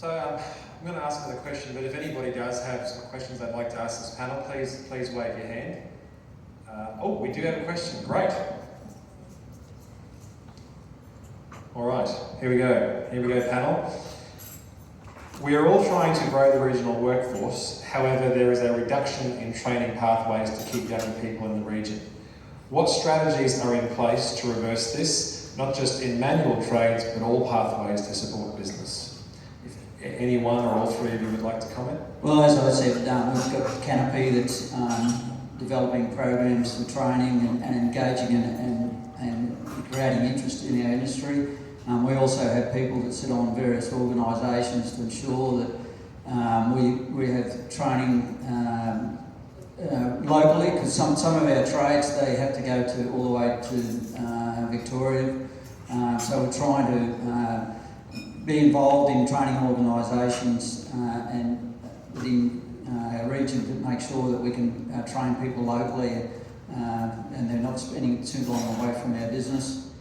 So I'm going to ask another question, but if anybody does have some questions they'd like to ask this panel, please wave your hand. Oh, we do have a question. Great. All right, here we go. Here we go, panel. We are all trying to grow the regional workforce. However, there is a reduction in training pathways to keep young people in the region. What strategies are in place to reverse this, not just in manual trades, but all pathways to support business? If any one or all three of you would like to comment? Well, as I said, we've got Canopy that's developing programs for training and engaging and creating interest in our industry. We also have people that sit on various organisations to ensure that we have training locally, because some of our trades, they have to go all the way to Victoria. So we're trying to be involved in training organisations and within our region to make sure that we can train people locally and they're not spending too long away from our business.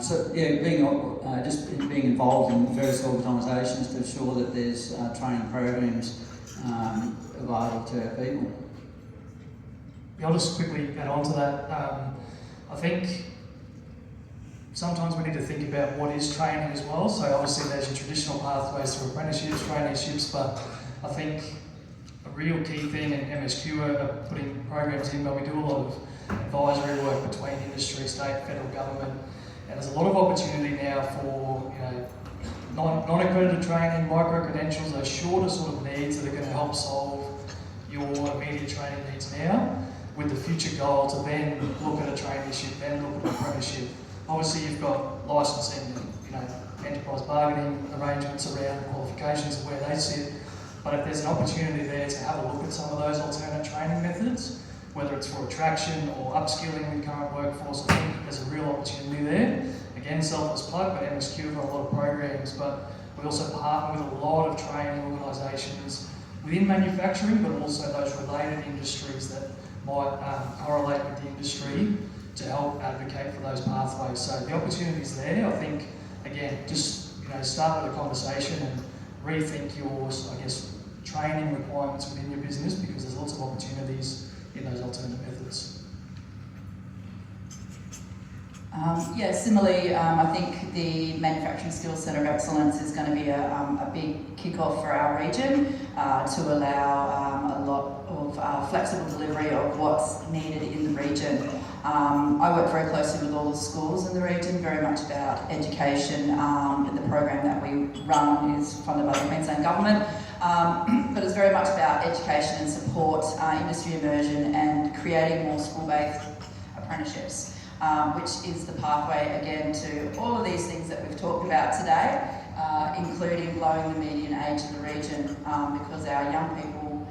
So yeah, being involved in various organisations to ensure that there's training programs available to our people. Yeah, I'll just quickly add on to that. I think sometimes we need to think about what is training as well. So obviously there's your traditional pathways through apprenticeships, traineeships, but I think a real key thing, and MSQ are putting programs in, but we do a lot of advisory work between industry, state, federal government, and there's a lot of opportunity now for non-accredited training, micro-credentials, those shorter sort of needs that are going to help solve your immediate training needs now, with the future goal to then look at a traineeship, then look at an apprenticeship. Obviously you've got licensing and enterprise bargaining arrangements around qualifications and where they sit, but if there's an opportunity there to have a look at some of those alternate training methods, whether it's for attraction or upskilling the current workforce, I think there's a real opportunity there. Again, selfless plug, but MSQ have got a lot of programs, but we also partner with a lot of training organisations within manufacturing, but also those related industries that might correlate with the industry to help advocate for those pathways. So the opportunity's there. I think, again, just start with a conversation and rethink your, training requirements within your business, because there's lots of opportunities in those alternate methods. Similarly, I think the Manufacturing Skills Centre of Excellence is going to be a big kick-off for our region to allow a lot of flexible delivery of what's needed in the region. I work very closely with all the schools in the region, very much about education. The program that we run is funded by the Queensland Government, but it's very much about education and support, industry immersion, and creating more school-based apprenticeships. Which is the pathway again to all of these things that we've talked about today, including lowering the median age in the region, because our young people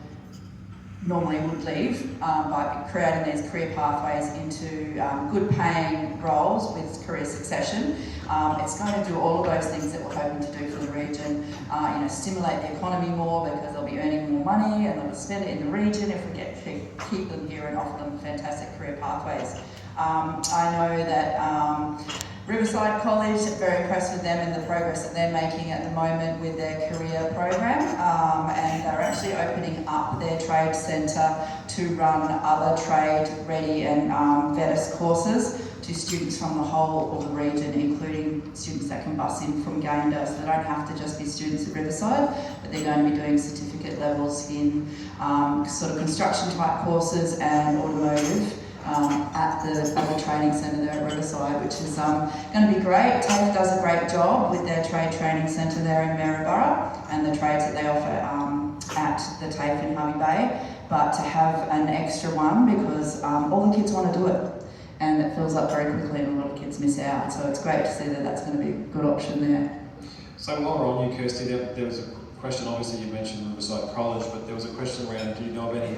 normally would leave by creating these career pathways into good paying roles with career succession. It's going to do all of those things that we're hoping to do for the region, stimulate the economy more, because they'll be earning more money and they'll spend it in the region if we get to keep them here and offer them fantastic career pathways. I know that Riverside College, very impressed with them and the progress that they're making at the moment with their career program, and they're actually opening up their trade centre to run other trade ready and VETIS courses to students from the whole of the region, including students that can bus in from Gayndah, so they don't have to just be students at Riverside, but they're going to be doing certificate levels in sort of construction type courses and automotive at the training centre there at Riverside, which is going to be great. TAFE does a great job with their trade training centre there in Maryborough and the trades that they offer at the TAFE in Hervey Bay, but to have an extra one, because all the kids want to do it and it fills up very quickly and a lot of kids miss out, so it's great to see that that's going to be a good option there. So while we're on you, Kirsty, there was a question, obviously you mentioned Riverside College, but there was a question around, do you know of any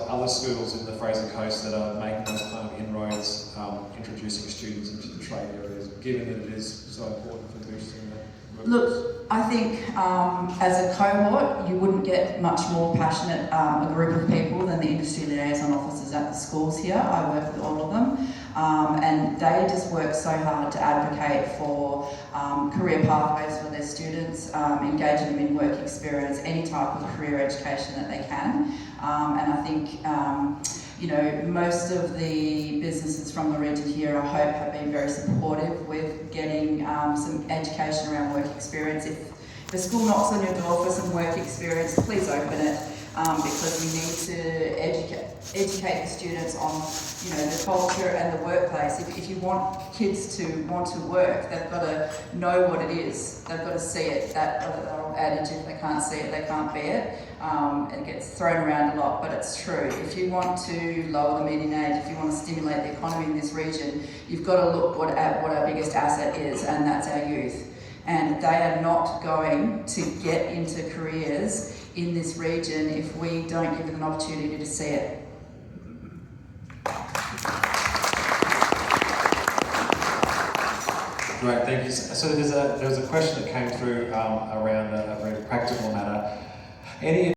other schools in the Fraser Coast that are making those kind of inroads, introducing students into the trade areas, given that it is so important for boosting that workforce? Look, I think as a cohort, you wouldn't get much more passionate a group of people than the industry liaison officers at the schools here. I work with all of them. And they just work so hard to advocate for career pathways for their students, engaging them in work experience, any type of career education that they can. And I think you know, most of the businesses from the region here, I hope, have been very supportive with getting some education around work experience. If the school knocks on your door for some work experience, please open it, because we need to educate the students on, you know, the culture and the workplace. If you want kids to want to work, they've got to know what it is. They've got to see it. That old adage, if they can't see it, they can't be it. It gets thrown around a lot, but it's true. If you want to lower the median age, if you want to stimulate the economy in this region, you've got to look at what our biggest asset is, and that's our youth. And they are not going to get into careers in this region if we don't give them an opportunity to see it. Great, thank you. So there was a question that came through around a very practical matter. Any